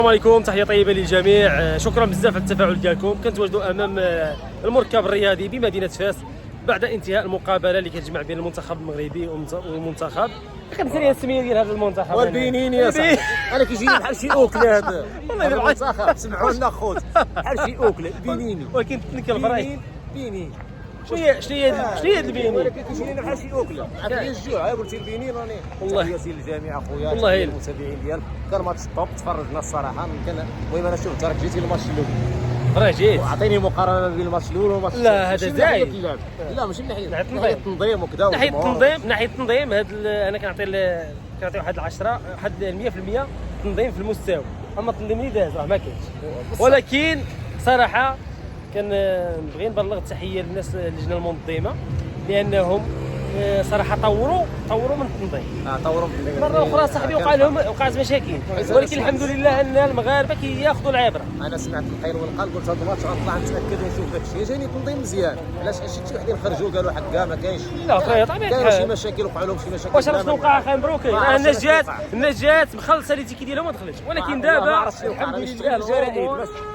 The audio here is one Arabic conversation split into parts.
السلام عليكم، تحيه طيبه للجميع. شكرا بزاف على التفاعل ديالكم. كنتواجدوا امام المركب الرياضي بمدينه فاس بعد انتهاء المقابله اللي كتجمع بين المنتخب المغربي والمنتخب كنسالي السميه ديال هذا المنتخب والبنين يا صاحبي. انا كيجيني بحال شي اوكله هذا والله الا المنتخب. سمعوا لنا خوت بحال شي اوكله بنيني، ولكن تنكر الفراي. بنين شنو هي هذا البيني؟ ولكن كيجيني بحال شي اوكله. عطيني الجوع. قلتي البنين راني والله. تحياتي للجميع اخويا، والله المتابعين ديالك. كان ماتش طوب، تفرجنا الصراحه. المهم انا شفت راك جيتي الماتش الاول، راه جيت. اعطيني مقارنه بين الماتش الاول والماتش الثاني. لا هذا زايد. لا ماشي من ناحيه التنظيم وكذا. ناحيه التنظيم انا كنعطي واحد 10 واحد 100% تنظيم في المستوى. اما التنظيم اللي داز راه ما كاينش. ولكن صراحه كنبغي نبلغ التحيه للناس اللجنه المنظمه لانهم صراحه طوروا من التنظيم. طوروا من مره اخرى صاحبي وقعت مشاكل، ولكن الحمد لله ان المغاربه كياخذوا العبره. انا سمعت القيل والقال، قلت هذا الماتش غنطلع نتاكد ونشوف داك الشيء. جاني تنظيم مزيان. علاش شي وحدين خرجوا قالوا حقا ما كاينش. لا طبيعي طبيعي كانوا شي مشاكل، وقعوا لهم شي مشاكل. واش راه وقع خاين مبروكي. الناس جات مخلصه لي تيكي ديالها ما دخلتش، ولكن دابا الحمد لله الجرائد.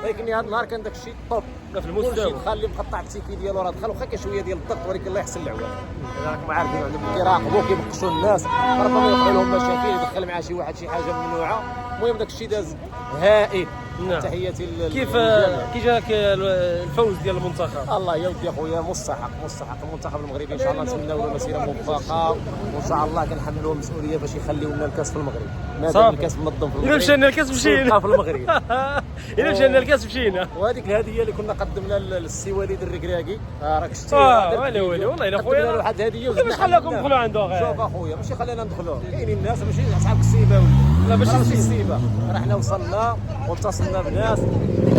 ولكن هذا النهار كان داك الشيء طوب في المستوى. دخل اللي مقطع التيكي ديالو راه دخل، واخا كاين شويه ديال الضغط، ولكن الله يحسن العوان. راكم عارفين كيراقبوا كيبقشوا الناس، ربما يوقعوا لهم مشاكل، يدخل مع شي واحد شي حاجه ممنوعه. المهم داك الشيء داز هائل. نعم. تحياتي كيف جاك الفوز ديال المنتخب؟ الله يا ودي اخويا، مستحق المنتخب المغربي. ان شاء الله نتمناو له مسيره موفقه، وان شاء الله كنحملوه المسؤوليه باش يخليو لنا الكاس في المغرب. مادام الكاس منظم في المغرب، الا مشينا الكاس مشينا في المغرب. الا مشينا الكاس مشينا. وهذيك الهديه اللي كنا قدمنا للسي وليد الركراكي، راك شتي. والله الا خويا قدمنا واحد الهديه باش خلاكم تدخلوا عنده غير. شوف اخويا، ماشي خلينا ندخلوا، كاينين الناس ماشي اصحاب السيبه لا ماشي السيبه. رحنا وصلنا واتصلنا بناس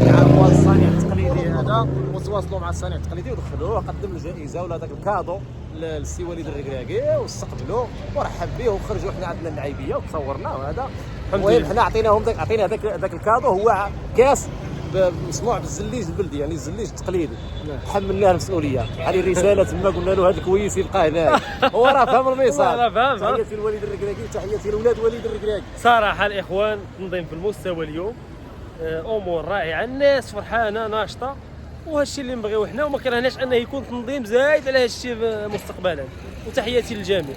يعرفوا هذا الصانع التقليدي هذا، وتواصلوا مع الصانع التقليدي ودخلوه. قدم الجائزه ولا داك الكادو للسي وليد الركراكي، واستقبلوه ورحب به، وخرجوا حنا عندنا اللعيبيه وتصورنا. وهذا المهم حنا عطينا داك الكادو، هو كاس مسموع بالزليج البلدي، يعني الزليج التقليدي. حملناه المسؤوليه. هذه الرساله تما قلنا له هذا الكويس يبقى هناك. هو راه فهم الميساج. تحياتي لوليد الركراكي وتحياتي لاولاد وليد الركراكي. صراحه الاخوان تنظيم في المستوى اليوم، امور رائعه، الناس فرحانه ناشطه، وهذا الشيء اللي نبغيوه حنا، وما كرهناش انه يكون تنظيم زايد على هذا الشيء مستقبلا. وتحياتي للجميع.